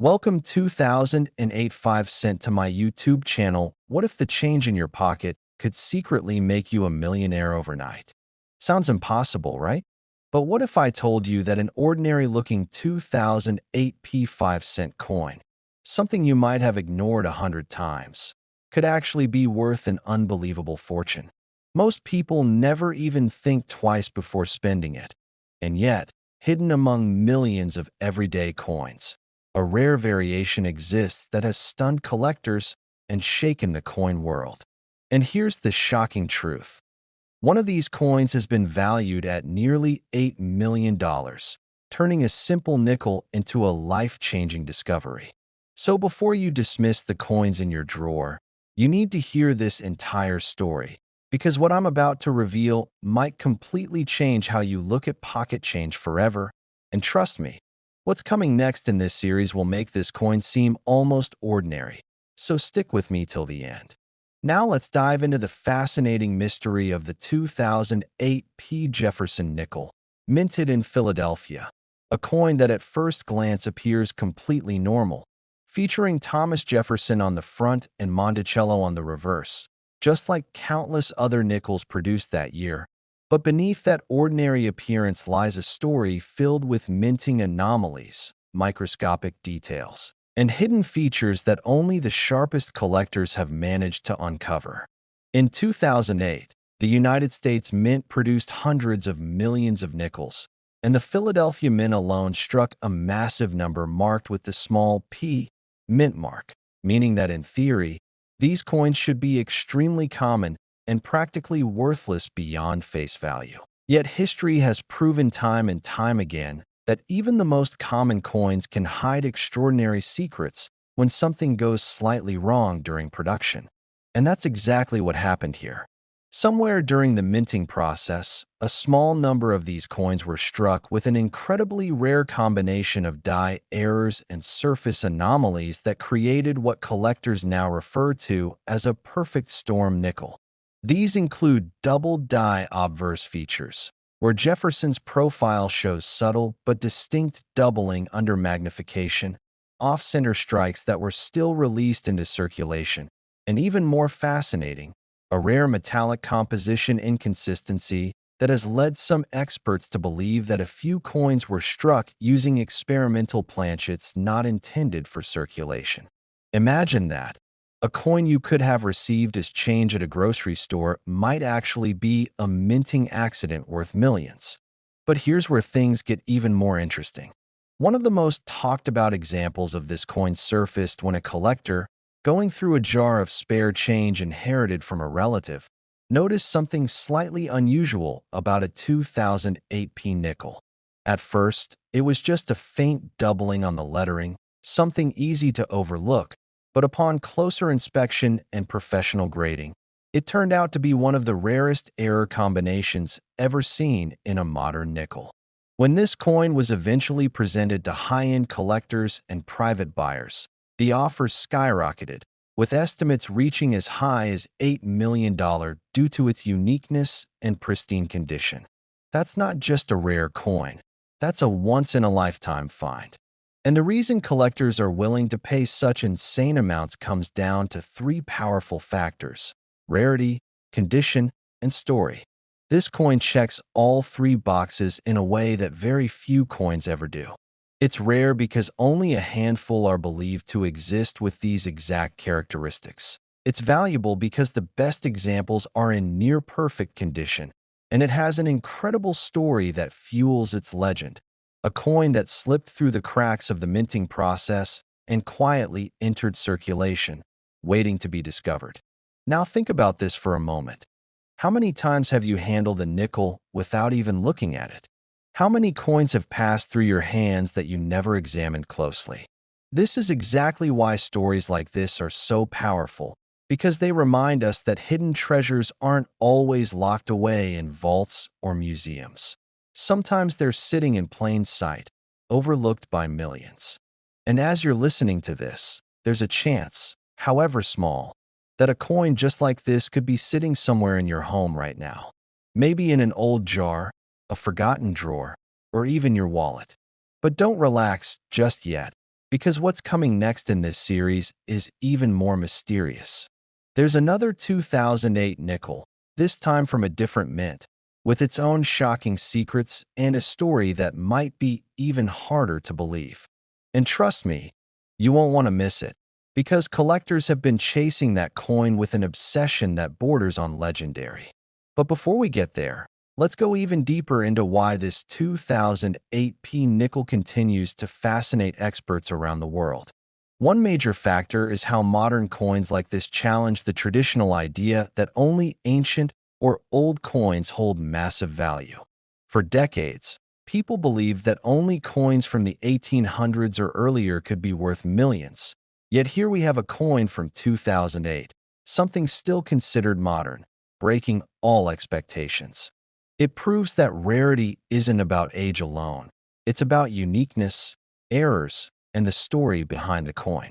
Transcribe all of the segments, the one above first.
Welcome 2008 5 cent to my YouTube channel. What if the change in your pocket could secretly make you a millionaire overnight? Sounds impossible, right? But what if I told you that an ordinary-looking 2008 P 5 cent coin, something you might have ignored 100 times, could actually be worth an unbelievable fortune? Most people never even think twice before spending it. And yet, hidden among millions of everyday coins, a rare variation exists that has stunned collectors and shaken the coin world. And here's the shocking truth. One of these coins has been valued at nearly $8 million, turning a simple nickel into a life-changing discovery. So before you dismiss the coins in your drawer, you need to hear this entire story, because what I'm about to reveal might completely change how you look at pocket change forever. And trust me, what's coming next in this series will make this coin seem almost ordinary, so stick with me till the end. Now let's dive into the fascinating mystery of the 2008 P. Jefferson nickel, minted in Philadelphia, a coin that at first glance appears completely normal, featuring Thomas Jefferson on the front and Monticello on the reverse, just like countless other nickels produced that year. But beneath that ordinary appearance lies a story filled with minting anomalies, microscopic details, and hidden features that only the sharpest collectors have managed to uncover. In 2008, the United States Mint produced hundreds of millions of nickels, and the Philadelphia Mint alone struck a massive number marked with the small p mint mark, meaning that in theory, these coins should be extremely common and practically worthless beyond face value. Yet history has proven time and time again that even the most common coins can hide extraordinary secrets when something goes slightly wrong during production. And that's exactly what happened here. Somewhere during the minting process, a small number of these coins were struck with an incredibly rare combination of die errors and surface anomalies that created what collectors now refer to as a perfect storm nickel. These include double die obverse features, where Jefferson's profile shows subtle but distinct doubling under magnification, off-center strikes that were still released into circulation, and even more fascinating, a rare metallic composition inconsistency that has led some experts to believe that a few coins were struck using experimental planchets not intended for circulation. Imagine that. A coin you could have received as change at a grocery store might actually be a minting accident worth millions. But here's where things get even more interesting. One of the most talked about examples of this coin surfaced when a collector, going through a jar of spare change inherited from a relative, noticed something slightly unusual about a 2008 P nickel. At first, it was just a faint doubling on the lettering, something easy to overlook. But upon closer inspection and professional grading, it turned out to be one of the rarest error combinations ever seen in a modern nickel. When this coin was eventually presented to high-end collectors and private buyers, the offers skyrocketed, with estimates reaching as high as $8 million due to its uniqueness and pristine condition. That's not just a rare coin, that's a once-in-a-lifetime find. And the reason collectors are willing to pay such insane amounts comes down to three powerful factors: rarity, condition, and story. This coin checks all three boxes in a way that very few coins ever do. It's rare because only a handful are believed to exist with these exact characteristics. It's valuable because the best examples are in near-perfect condition, and it has an incredible story that fuels its legend. A coin that slipped through the cracks of the minting process and quietly entered circulation, waiting to be discovered. Now think about this for a moment. How many times have you handled a nickel without even looking at it? How many coins have passed through your hands that you never examined closely? This is exactly why stories like this are so powerful, because they remind us that hidden treasures aren't always locked away in vaults or museums. Sometimes they're sitting in plain sight, overlooked by millions. And as you're listening to this, there's a chance, however small, that a coin just like this could be sitting somewhere in your home right now. Maybe in an old jar, a forgotten drawer, or even your wallet. But don't relax just yet, because what's coming next in this series is even more mysterious. There's another 2008 nickel, this time from a different mint, with its own shocking secrets and a story that might be even harder to believe. And trust me, you won't want to miss it, because collectors have been chasing that coin with an obsession that borders on legendary. But before we get there, let's go even deeper into why this 2008 nickel continues to fascinate experts around the world. One major factor is how modern coins like this challenge the traditional idea that only ancient or old coins hold massive value. For decades, people believed that only coins from the 1800s or earlier could be worth millions. Yet here we have a coin from 2008, something still considered modern, breaking all expectations. It proves that rarity isn't about age alone. It's about uniqueness, errors, and the story behind the coin.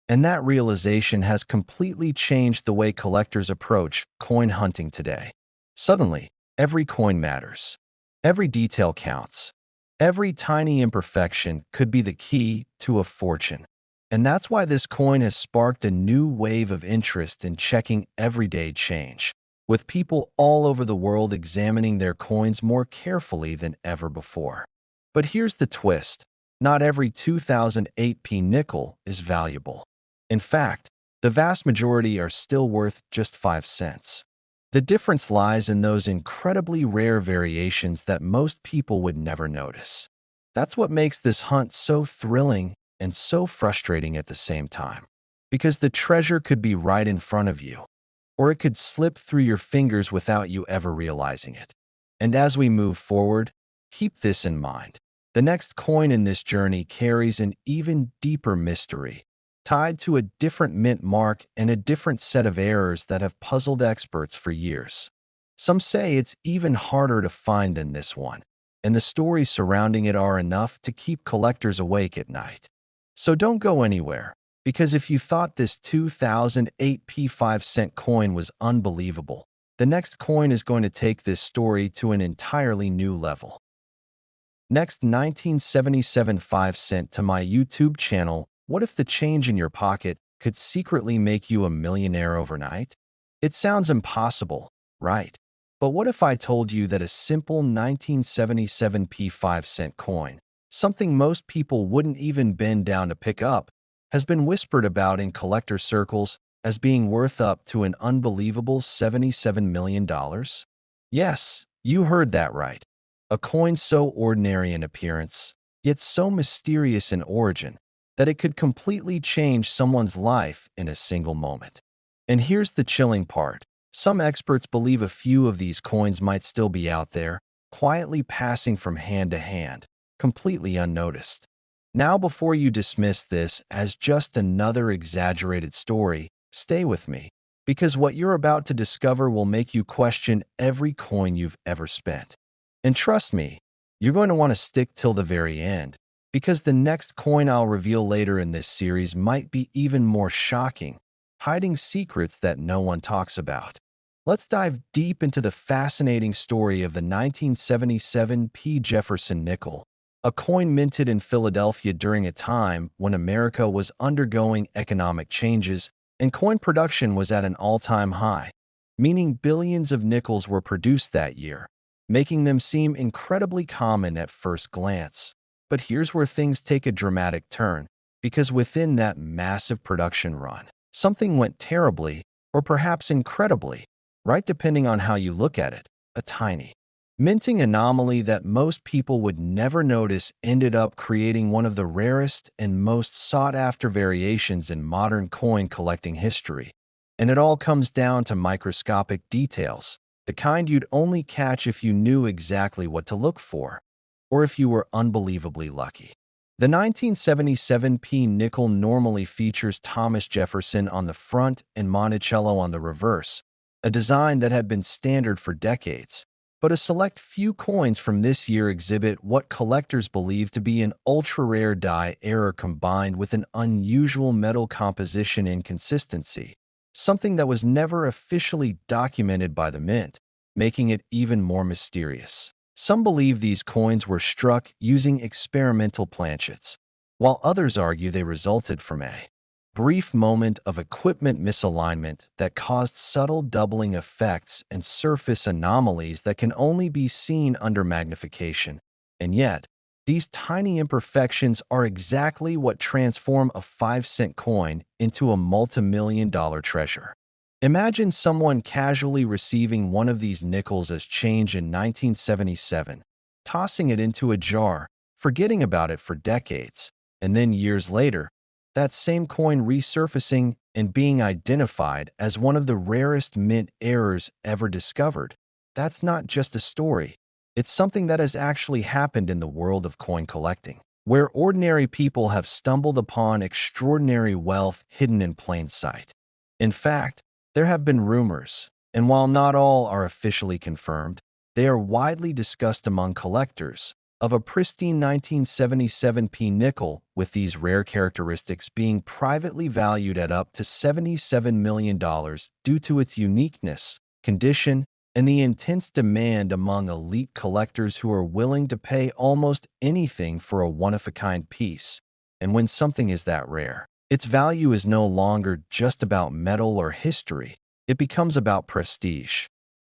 And that realization has completely changed the way collectors approach coin hunting today. Suddenly, every coin matters. Every detail counts. Every tiny imperfection could be the key to a fortune. And that's why this coin has sparked a new wave of interest in checking everyday change, with people all over the world examining their coins more carefully than ever before. But here's the twist. Not every 2008 nickel is valuable. In fact, the vast majority are still worth just 5 cents. The difference lies in those incredibly rare variations that most people would never notice. That's what makes this hunt so thrilling and so frustrating at the same time. Because the treasure could be right in front of you, or it could slip through your fingers without you ever realizing it. And as we move forward, keep this in mind. The next coin in this journey carries an even deeper mystery, tied to a different mint mark and a different set of errors that have puzzled experts for years. Some say it's even harder to find than this one, and the stories surrounding it are enough to keep collectors awake at night. So don't go anywhere, because if you thought this 2008 5-cent coin was unbelievable, the next coin is going to take this story to an entirely new level. Next, 1977 5-cent to my YouTube channel. What if the change in your pocket could secretly make you a millionaire overnight? It sounds impossible, right? But what if I told you that a simple 1977 5-cent coin, something most people wouldn't even bend down to pick up, has been whispered about in collector circles as being worth up to an unbelievable $77 million? Yes, you heard that right. A coin so ordinary in appearance, yet so mysterious in origin, that it could completely change someone's life in a single moment. And here's the chilling part. Some experts believe a few of these coins might still be out there, quietly passing from hand to hand, completely unnoticed. Now, before you dismiss this as just another exaggerated story, stay with me, because what you're about to discover will make you question every coin you've ever spent. And trust me, you're going to want to stick till the very end, because the next coin I'll reveal later in this series might be even more shocking, hiding secrets that no one talks about. Let's dive deep into the fascinating story of the 1977 Jefferson nickel, a coin minted in Philadelphia during a time when America was undergoing economic changes and coin production was at an all-time high, meaning billions of nickels were produced that year, making them seem incredibly common at first glance. But here's where things take a dramatic turn, because within that massive production run, something went terribly, or perhaps incredibly, right depending on how you look at it, a tiny minting anomaly that most people would never notice ended up creating one of the rarest and most sought-after variations in modern coin collecting history. And it all comes down to microscopic details, the kind you'd only catch if you knew exactly what to look for, or if you were unbelievably lucky. The 1977 nickel normally features Thomas Jefferson on the front and Monticello on the reverse, a design that had been standard for decades. But a select few coins from this year exhibit what collectors believe to be an ultra-rare die error combined with an unusual metal composition inconsistency, something that was never officially documented by the mint, making it even more mysterious. Some believe these coins were struck using experimental planchets, while others argue they resulted from a brief moment of equipment misalignment that caused subtle doubling effects and surface anomalies that can only be seen under magnification. And yet, these tiny imperfections are exactly what transform a 5-cent coin into a multi-million-dollar treasure. Imagine someone casually receiving one of these nickels as change in 1977, tossing it into a jar, forgetting about it for decades, and then years later, that same coin resurfacing and being identified as one of the rarest mint errors ever discovered. That's not just a story. It's something that has actually happened in the world of coin collecting, where ordinary people have stumbled upon extraordinary wealth hidden in plain sight. In fact, there have been rumors, and while not all are officially confirmed, they are widely discussed among collectors, of a pristine 1977 nickel with these rare characteristics being privately valued at up to $77 million due to its uniqueness, condition, and the intense demand among elite collectors who are willing to pay almost anything for a one-of-a-kind piece. And when something is that rare, its value is no longer just about metal or history. It becomes about prestige,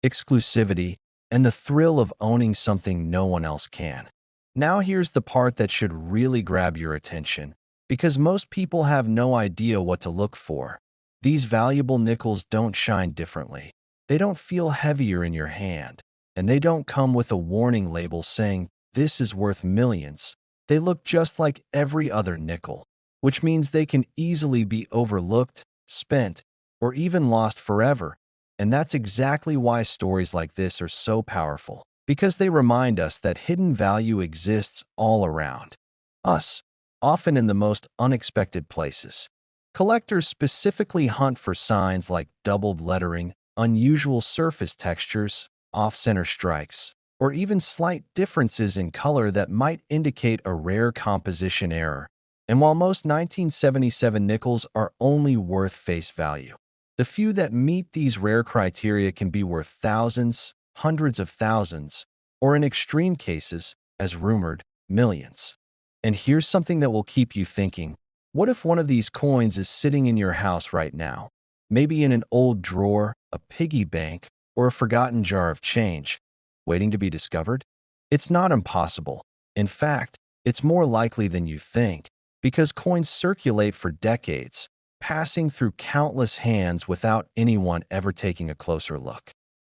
exclusivity, and the thrill of owning something no one else can. Now here's the part that should really grab your attention, because most people have no idea what to look for. These valuable nickels don't shine differently. They don't feel heavier in your hand, and they don't come with a warning label saying, "This is worth millions." They look just like every other nickel, which means they can easily be overlooked, spent, or even lost forever. And that's exactly why stories like this are so powerful, because they remind us that hidden value exists all around us, often in the most unexpected places. Collectors specifically hunt for signs like doubled lettering, unusual surface textures, off-center strikes, or even slight differences in color that might indicate a rare composition error. And while most 1977 nickels are only worth face value, the few that meet these rare criteria can be worth thousands, hundreds of thousands, or in extreme cases, as rumored, millions. And here's something that will keep you thinking. What if one of these coins is sitting in your house right now? Maybe in an old drawer, a piggy bank, or a forgotten jar of change, waiting to be discovered? It's not impossible. In fact, it's more likely than you think, because coins circulate for decades, passing through countless hands without anyone ever taking a closer look.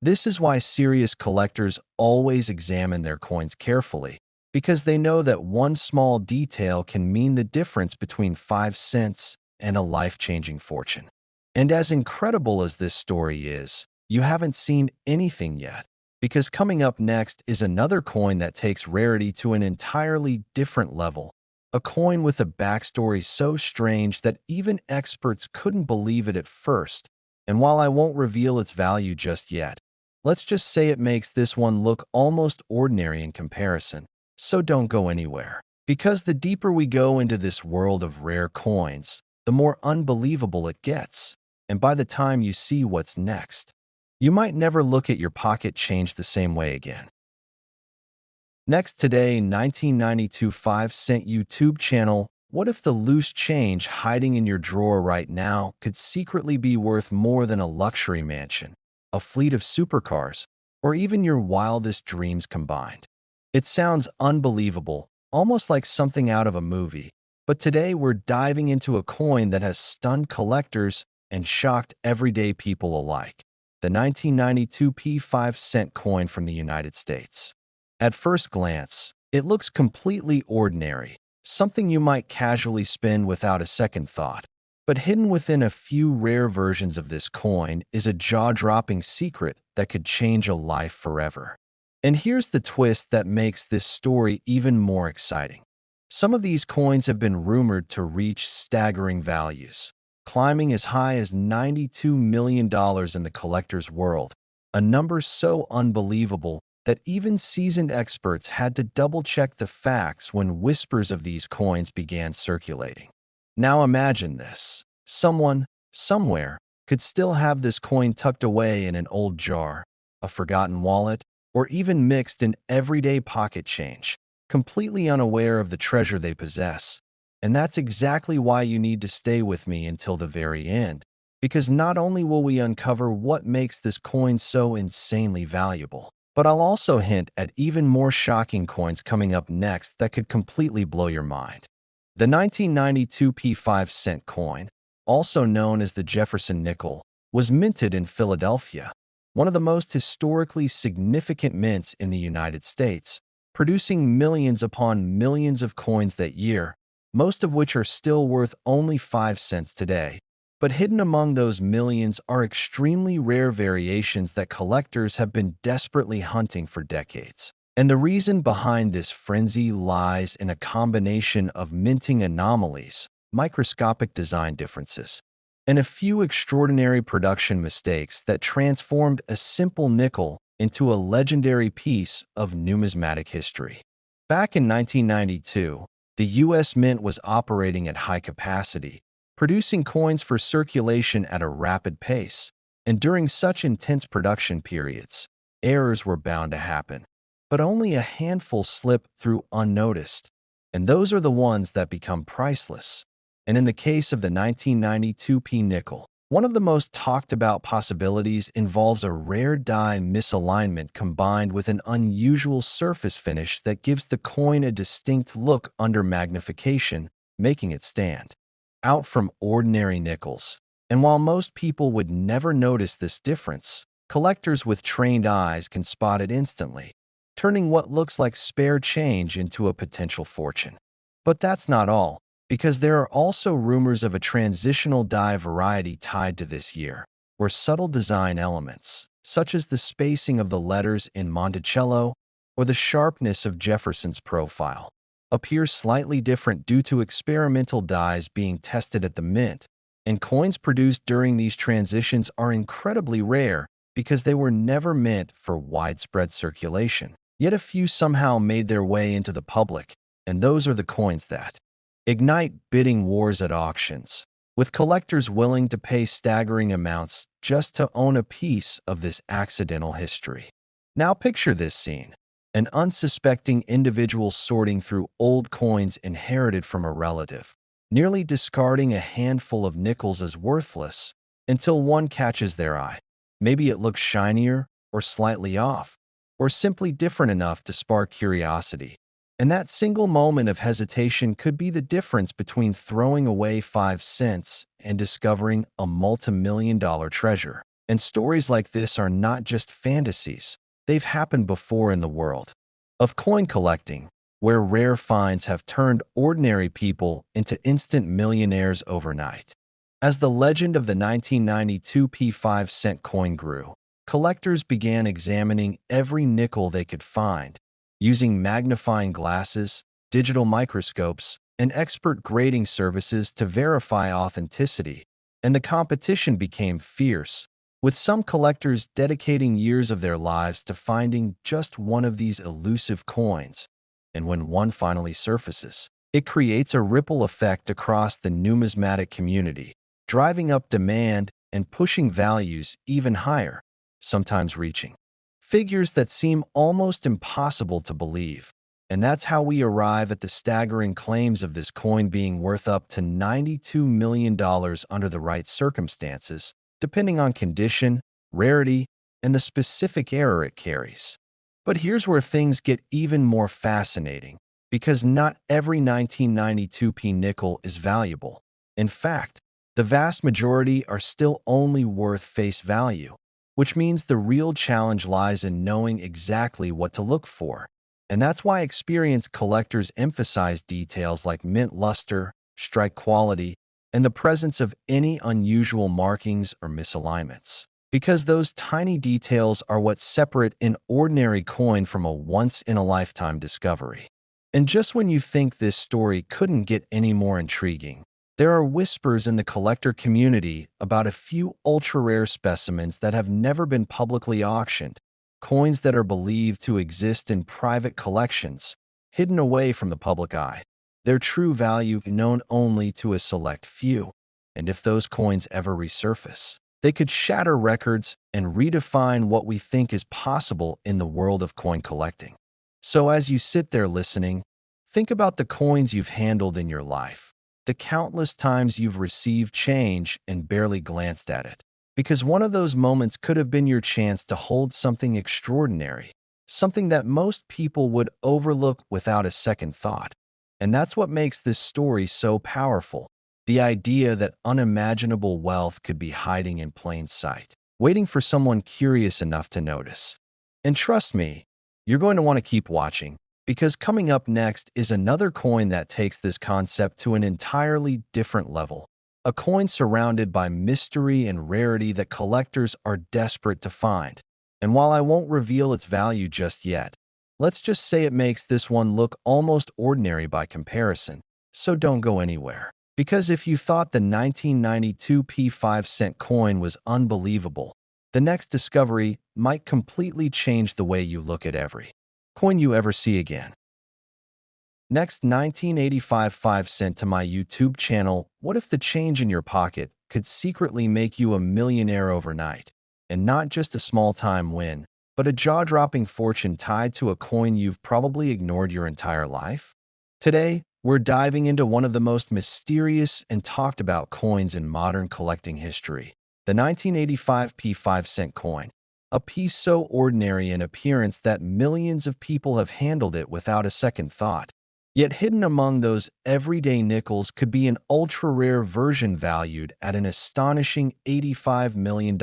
This is why serious collectors always examine their coins carefully, because they know that one small detail can mean the difference between 5 cents and a life-changing fortune. And as incredible as this story is, you haven't seen anything yet, because coming up next is another coin that takes rarity to an entirely different level. A coin with a backstory so strange that even experts couldn't believe it at first. And while I won't reveal its value just yet, let's just say it makes this one look almost ordinary in comparison. So don't go anywhere. Because the deeper we go into this world of rare coins, the more unbelievable it gets. And by the time you see what's next, you might never look at your pocket change the same way again. Next today, 1992 5-cent YouTube channel. What if the loose change hiding in your drawer right now could secretly be worth more than a luxury mansion, a fleet of supercars, or even your wildest dreams combined? It sounds unbelievable, almost like something out of a movie. But today we're diving into a coin that has stunned collectors and shocked everyday people alike. The 1992 5-cent coin from the United States. At first glance, it looks completely ordinary, something you might casually spin without a second thought. But hidden within a few rare versions of this coin is a jaw-dropping secret that could change a life forever. And here's the twist that makes this story even more exciting. Some of these coins have been rumored to reach staggering values, climbing as high as $92 million in the collector's world, a number so unbelievable that even seasoned experts had to double-check the facts when whispers of these coins began circulating. Now imagine this. Someone, somewhere, could still have this coin tucked away in an old jar, a forgotten wallet, or even mixed in everyday pocket change, completely unaware of the treasure they possess. And that's exactly why you need to stay with me until the very end, because not only will we uncover what makes this coin so insanely valuable, but I'll also hint at even more shocking coins coming up next that could completely blow your mind. The 1992 P5 cent coin, also known as the Jefferson nickel, was minted in Philadelphia, one of the most historically significant mints in the United States, producing millions upon millions of coins that year, most of which are still worth only 5 cents today. But hidden among those millions are extremely rare variations that collectors have been desperately hunting for decades. And the reason behind this frenzy lies in a combination of minting anomalies, microscopic design differences, and a few extraordinary production mistakes that transformed a simple nickel into a legendary piece of numismatic history. Back in 1992, the U.S. Mint was operating at high capacity, producing coins for circulation at a rapid pace, and during such intense production periods, errors were bound to happen. But only a handful slip through unnoticed, and those are the ones that become priceless. And in the case of the 1992 P nickel, one of the most talked about possibilities involves a rare die misalignment combined with an unusual surface finish that gives the coin a distinct look under magnification, making it stand out from ordinary nickels. And while most people would never notice this difference, collectors with trained eyes can spot it instantly, turning what looks like spare change into a potential fortune. But that's not all, because there are also rumors of a transitional die variety tied to this year, where subtle design elements, such as the spacing of the letters in Monticello or the sharpness of Jefferson's profile, appear slightly different due to experimental dies being tested at the mint, and coins produced during these transitions are incredibly rare because they were never meant for widespread circulation. Yet a few somehow made their way into the public, and those are the coins that ignite bidding wars at auctions, with collectors willing to pay staggering amounts just to own a piece of this accidental history. Now picture this scene: an unsuspecting individual sorting through old coins inherited from a relative, nearly discarding a handful of nickels as worthless until one catches their eye. Maybe it looks shinier or slightly off, or simply different enough to spark curiosity. And that single moment of hesitation could be the difference between throwing away 5 cents and discovering a multi-million-dollar treasure. And stories like this are not just fantasies. They've happened before in the world of coin collecting, where rare finds have turned ordinary people into instant millionaires overnight. As the legend of the 1992 P5 cent coin grew, collectors began examining every nickel they could find, using magnifying glasses, digital microscopes, and expert grading services to verify authenticity, and the competition became fierce, with some collectors dedicating years of their lives to finding just one of these elusive coins. And when one finally surfaces, it creates a ripple effect across the numismatic community, driving up demand and pushing values even higher, sometimes reaching figures that seem almost impossible to believe. And that's how we arrive at the staggering claims of this coin being worth up to $92 million under the right circumstances, depending on condition, rarity, and the specific error it carries. But here's where things get even more fascinating, because not every 1992 P nickel is valuable. In fact, the vast majority are still only worth face value, which means the real challenge lies in knowing exactly what to look for. And that's why experienced collectors emphasize details like mint luster, strike quality, and the presence of any unusual markings or misalignments. Because those tiny details are what separate an ordinary coin from a once-in-a-lifetime discovery. And just when you think this story couldn't get any more intriguing, there are whispers in the collector community about a few ultra-rare specimens that have never been publicly auctioned, coins that are believed to exist in private collections, hidden away from the public eye, their true value known only to a select few. And if those coins ever resurface, they could shatter records and redefine what we think is possible in the world of coin collecting. So as you sit there listening, think about the coins you've handled in your life. the countless times you've received change and barely glanced at it. Because one of those moments could have been your chance to hold something extraordinary, something that most people would overlook without a second thought. And that's what makes this story so powerful. The idea that unimaginable wealth could be hiding in plain sight, waiting for someone curious enough to notice. And trust me, you're going to want to keep watching, because coming up next is another coin that takes this concept to an entirely different level. A coin surrounded by mystery and rarity that collectors are desperate to find. And while I won't reveal its value just yet, let's just say it makes this one look almost ordinary by comparison. So don't go anywhere. Because if you thought the 1992 P5-cent coin was unbelievable, the next discovery might completely change the way you look at every coin you ever see again. Next, 1985 5 cent to my YouTube channel. What if the change in your pocket could secretly make you a millionaire overnight? And not just a small-time win, but a jaw-dropping fortune tied to a coin you've probably ignored your entire life? Today, we're diving into one of the most mysterious and talked about coins in modern collecting history, the 1985 P5-cent coin, a piece so ordinary in appearance that millions of people have handled it without a second thought. Yet hidden among those everyday nickels could be an ultra-rare version valued at an astonishing $85 million.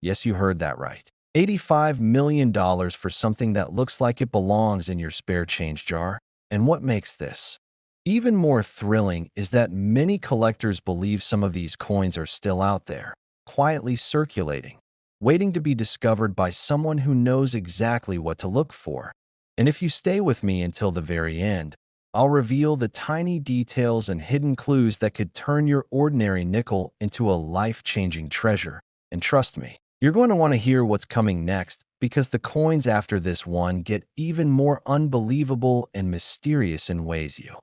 Yes, you heard that right. $85 million for something that looks like it belongs in your spare change jar. And what makes this even more thrilling is that many collectors believe some of these coins are still out there, quietly circulating, waiting to be discovered by someone who knows exactly what to look for. And if you stay with me until the very end, I'll reveal the tiny details and hidden clues that could turn your ordinary nickel into a life-changing treasure. And trust me, you're going to want to hear what's coming next, because the coins after this one get even more unbelievable and mysterious in ways you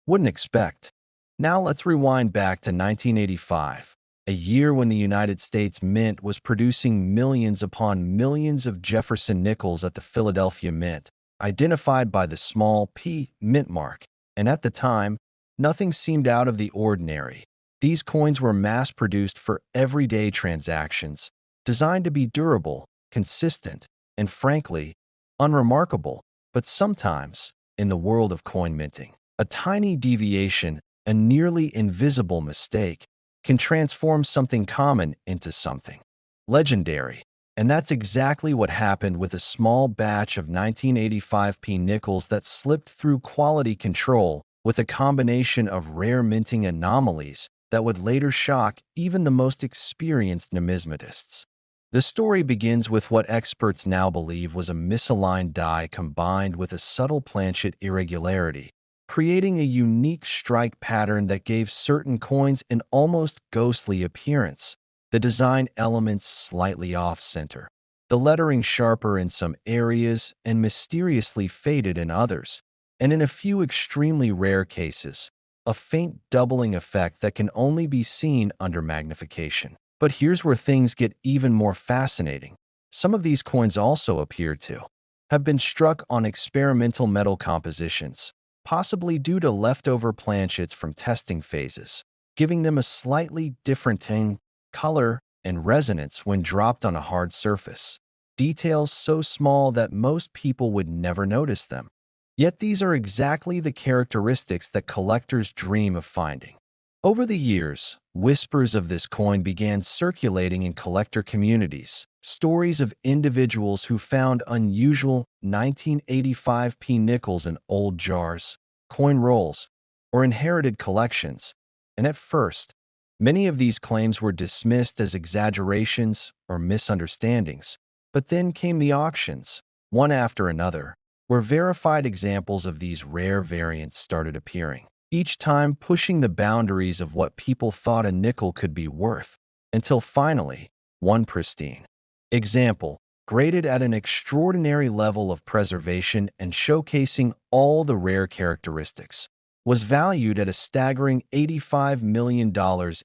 wouldn't expect. Now let's rewind back to 1985, a year when the United States Mint was producing millions upon millions of Jefferson nickels at the Philadelphia Mint, identified by the small P mint mark. And at the time, nothing seemed out of the ordinary. These coins were mass-produced for everyday transactions, designed to be durable, consistent, and frankly, unremarkable. But sometimes, in the world of coin minting, a tiny deviation, a nearly invisible mistake, can transform something common into something legendary. And that's exactly what happened with a small batch of 1985 P nickels that slipped through quality control with a combination of rare minting anomalies that would later shock even the most experienced numismatists. The story begins with what experts now believe was a misaligned die combined with a subtle planchet irregularity, creating a unique strike pattern that gave certain coins an almost ghostly appearance. The design elements slightly off-center, the lettering sharper in some areas and mysteriously faded in others, and in a few extremely rare cases, a faint doubling effect that can only be seen under magnification. But here's where things get even more fascinating. Some of these coins also appear to have been struck on experimental metal compositions, possibly due to leftover planchets from testing phases, giving them a slightly different tang, color, and resonance when dropped on a hard surface. Details so small that most people would never notice them. Yet these are exactly the characteristics that collectors dream of finding. Over the years, whispers of this coin began circulating in collector communities. Stories of individuals who found unusual 1985 P nickels in old jars, coin rolls, or inherited collections. And at first, many of these claims were dismissed as exaggerations or misunderstandings. But then came the auctions, one after another, where verified examples of these rare variants started appearing, each time pushing the boundaries of what people thought a nickel could be worth, until finally, one pristine example, graded at an extraordinary level of preservation and showcasing all the rare characteristics, was valued at a staggering $85 million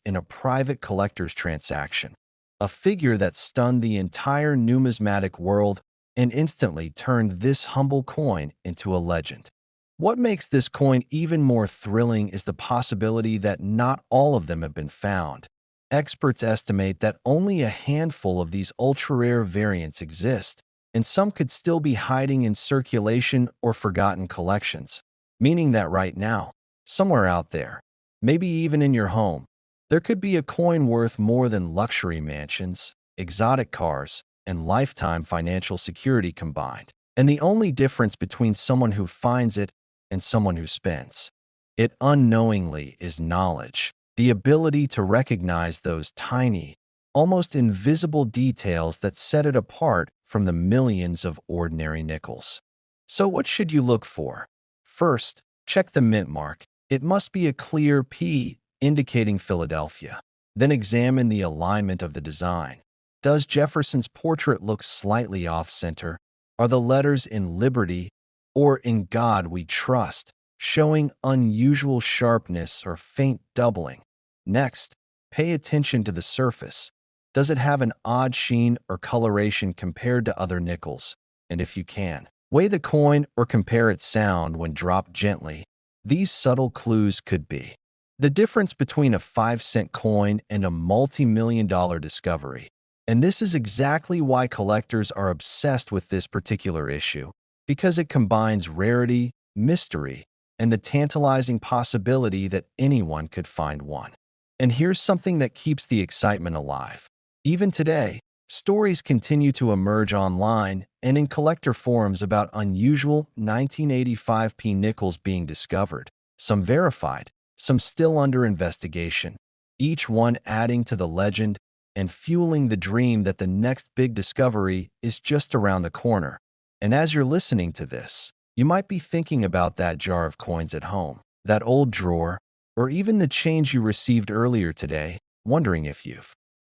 in a private collector's transaction, a figure that stunned the entire numismatic world and instantly turned this humble coin into a legend. What makes this coin even more thrilling is the possibility that not all of them have been found. Experts estimate that only a handful of these ultra-rare variants exist, and some could still be hiding in circulation or forgotten collections, meaning that right now, somewhere out there, maybe even in your home, there could be a coin worth more than luxury mansions, exotic cars, and lifetime financial security combined. And the only difference between someone who finds it and someone who spends it unknowingly is knowledge, the ability to recognize those tiny, almost invisible details that set it apart from the millions of ordinary nickels. So what should you look for? First, check the mint mark. It must be a clear P indicating Philadelphia. Then examine the alignment of the design. Does Jefferson's portrait look slightly off-center? Are the letters in Liberty or In God We Trust showing unusual sharpness or faint doubling? Next, pay attention to the surface. Does it have an odd sheen or coloration compared to other nickels? And if you can, weigh the coin or compare its sound when dropped gently. These subtle clues could be the difference between a 5-cent coin and a multi-million-dollar discovery. And this is exactly why collectors are obsessed with this particular issue, because it combines rarity, mystery, and the tantalizing possibility that anyone could find one. And here's something that keeps the excitement alive. Even today, stories continue to emerge online and in collector forums about unusual 1985 nickels being discovered, some verified, some still under investigation, each one adding to the legend and fueling the dream that the next big discovery is just around the corner. And as you're listening to this, you might be thinking about that jar of coins at home, that old drawer, or even the change you received earlier today, wondering if you've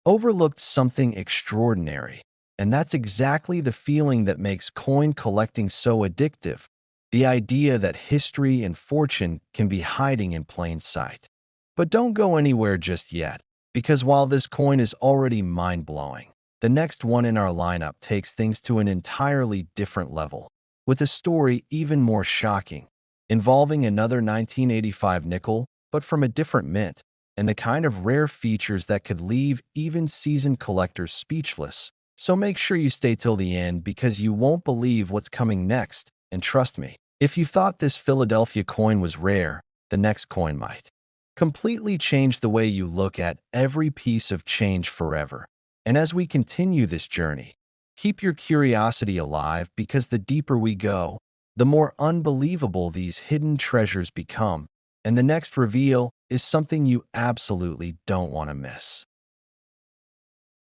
overlooked something extraordinary. And that's exactly the feeling that makes coin collecting so addictive, the idea that history and fortune can be hiding in plain sight. But don't go anywhere just yet, because while this coin is already mind-blowing, the next one in our lineup takes things to an entirely different level, with a story even more shocking, involving another 1985 nickel, but from a different mint, and the kind of rare features that could leave even seasoned collectors speechless. So make sure you stay till the end because you won't believe what's coming next. And trust me, if you thought this Philadelphia coin was rare, the next coin might completely change the way you look at every piece of change forever. And as we continue this journey, keep your curiosity alive because the deeper we go, the more unbelievable these hidden treasures become. And the next reveal is something you absolutely don't want to miss.